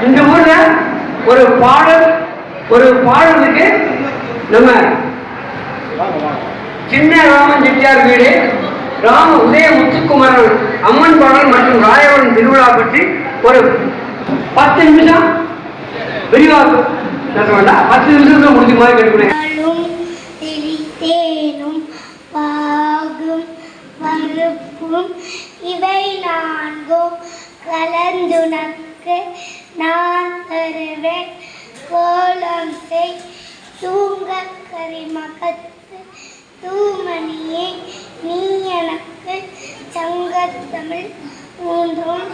இந்த ஊர்ல ஒரு பாடலுக்கு நம்ம சின்ன ராமன் செட்டியார் வீடு, ராம உதய முத்துக்குமரன் அம்மன் பாடல் மற்றும் ராயவன் திருவிழா பற்றி ஒரு 10 நிமிஷம் விரிவாக 10 நிமிஷத்துல முடிஞ்ச மாதிரி கேட்டுக்கிறேன். இவை நான்கும் கலந்துனக்கு நான் தருவேன். கோலம் செய் தூங்க கரிமகத்து தூமணியே, நீ எனக்கு சங்கத்தமிழ் மூன்றும்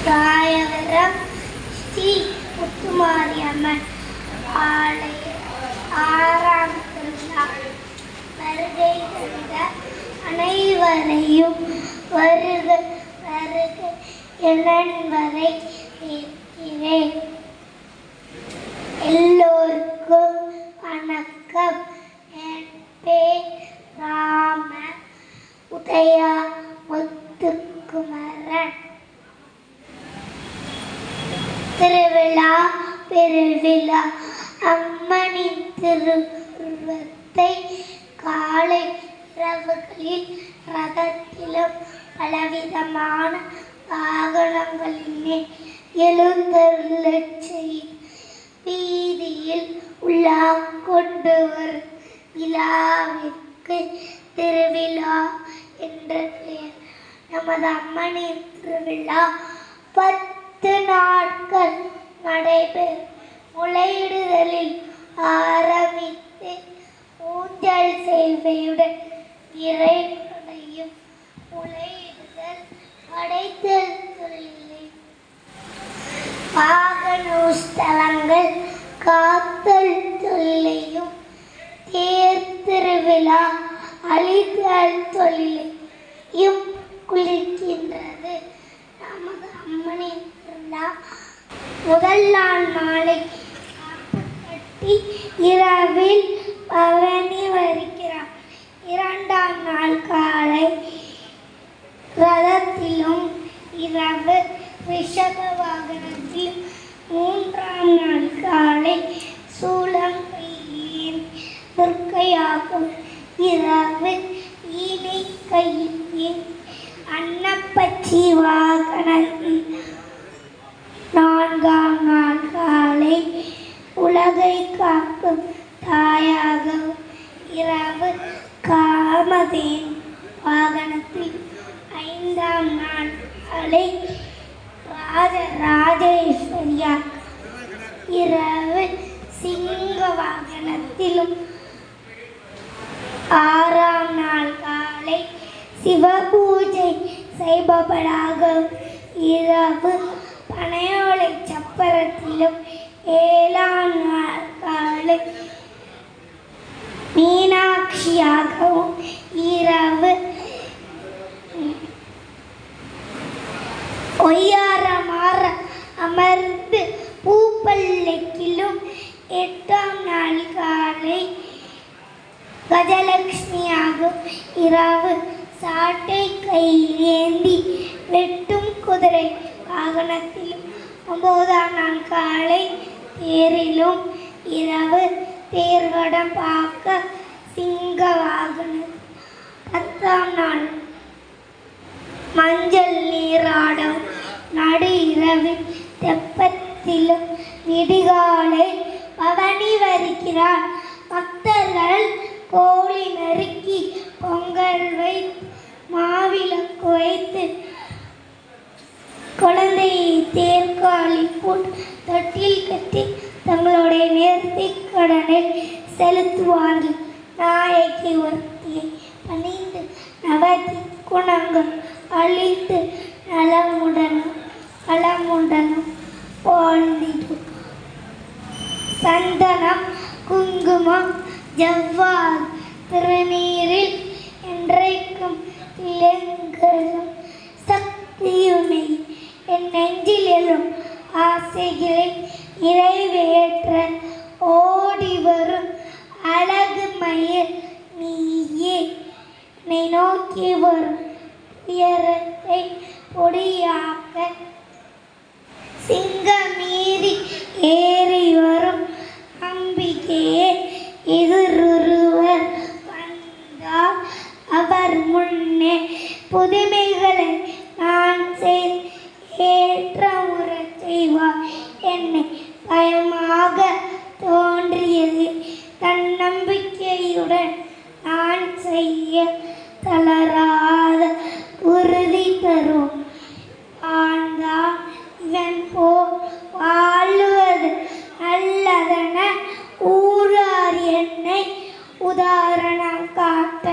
தாயவரம் ஸ்ரீ முத்துமாரியம்மன் ஆலய 6ஆம் திருநாள் வருகை தந்த அனைவரையும் வருக வருக என் வரை கேட்கிறேன். எல்லோருக்கும் வணக்கம். என் பேர் ராம உதயா முத்துக்குமரன். திருவிழா பெருவிழா அம்மனின் திருவுருவத்தை காலை இரவுகளில் ரதத்திலும் பலவிதமான வாகனங்களிலே எழுந்தருளச் செய்து வீதியில் உலா கொண்டு வரும் விழாவிற்கு திருவிழா என்ற பெயர். நமது அம்மனின் திருவிழா 10 நாட்கள் நடைபெறும். முளையிடுதலில் ஆரம்பித்து ஊஞ்சல் சேவையுடன் நிறைவடையும். முளையிடுதல் அடைத்தல் தொழிலை வாகனோஸ்தலங்கள் காத்தல் தொழிலையும் தேர் திருவிழா அழித்தல் தொழிலையும் குளிக்கின்றது. நமது அம்மனின் திருவிழா முதல் நாள் மாலை கட்டி இரவில் பவனி வருகிறார். 2ஆம் நாள் காலை ரதத்திலும் இரவு ரிஷப வாகனத்திலும் 3ஆம் நாள் காலை சூலம் கையில் துர்க்கையாகும். இரவு ஈனை கையில் அன்னப்பச்சி வாகனத்தில் 4ஆம் நாள் காலை உலகை காக்கும் தாயாகவும் இரவு காமதேன் வாகனத்தில் 5ஆம் நாள் காலை ராஜராஜேஸ்வரியாக இரவு சிங்க வாகனத்திலும் 6ஆம் நாள் காலை சிவபூஜை செய்பவளாக இரவு பனையோலை சப்பரத்திலும் 7ஆம் நாள் காலை மீனாட்சியாகவும் இரவு ஒய்யாரமாற அமர்ந்து பூப்பல்லைக்கிலும் 8ஆம் நாள் காலை கஜலட்சுமியாகவும் இரவு சாட்டை கையில் ஏந்தி வெட்டும் குதிரை வாகனத்திலும் 9ஆம் நாள் காலை தேரிலும் இரவு தேர்வடம் பார்க்க சிங்க வாகனம் 10ஆம் நாள் மஞ்சள் நீராடம் நடு இரவில் தெப்பத்திலும் விடிகாலை பவனி வருகிறார். பக்தர்கள் கோழி நறுக்கி பொங்கல் வைத்து மாவிளக்கு வைத்து குழந்தையை தேர்காலி போட்டு தொட்டில் கட்டி தங்களுடைய நேர்த்திக் கடனை செலுத்துவார்கள். நாயகி ஒருத்தியை பணிந்து நவதி குணங்கள் அழித்து நலமுடனும் வளமுடனும் வாழ்ந்திடும். சந்தனம் குங்குமம் ஜவ்வாது திருநீரில் என்றைக்கும் இளங்கரும் சக்தியுமை என் நெஞ்சில் எழும் ஆசைகளை நிறைவேற்ற ஓடி வரும் அழகு மயில் நீயே. என்னை நோக்கி வரும் உயரத்தை பொடியாக்க சிங்கமீறி ஏறி வரும் அம்பிகையே எதிரொருவர் வந்தார் அவர் முன்னே புதுமைகளை நான் ஏற்றமுறச் செய்வார். என்னை பயமாக தோன்றியது தன்னம்பிக்கையுடன் நான் செய்ய தளராத உறுதி தரும். ஆண்டான் இவன் போல் வாழுவது நல்லதென ஊரார் என்னை உதாரணம் காட்ட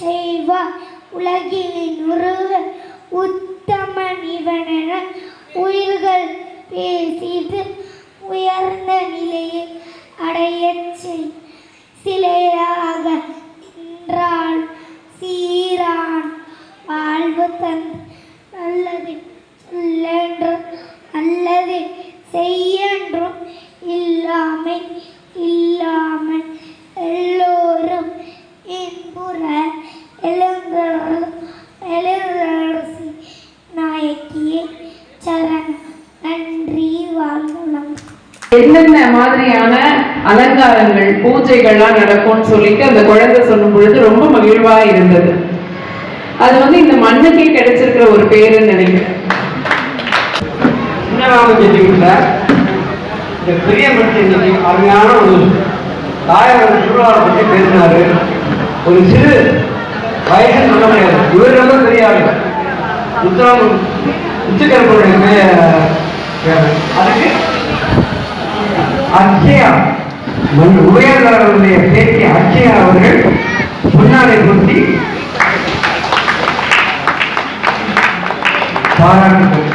செய்வார். உலகின் உருவ உத்தமன் இவனென உயிர்கள் பேசிது உயர்ந்த நிலையை அடையச் செய். சிலையாக நின்றால் சீரான் வாழ்வு தந்து நல்லது சொல்லென்றும் நல்லது செய்யென்றும் இல்லாமல் எல்லோரும் இன்புற எழுந்தரசி நாயக்கியே சரண். நன்றி, வாழ்வளம். என்னென்ன மாதிரியான அலங்காரங்கள் பூஜைகள்லாம் நடக்கும்னு சொல்லிட்டு அந்த குழந்தை சொல்லும் பொழுது ரொம்ப மகிழ்வா இருந்தது. அது இந்த மண்ணுக்கே கிடைச்சிருக்கிற ஒரு பேருன்னு நினைக்கிறேன். இந்த பெரிய மனுஷன் அருமையான ஒரு தாயாரோட திருவிழாவை பற்றி பேசினாரு. ஒரு சிறு வயசு சொல்ல முடியாது, இவர் ரொம்ப பெரிய ஆளு. உச்சக்கரப்பனுடைய அதுக்கு அக்ஷயா உயர்ந்தவர்களுடைய பேச்சு அக்ஷயா அவர்கள் முன்னாடி கொட்டி பாராட்டுகள்.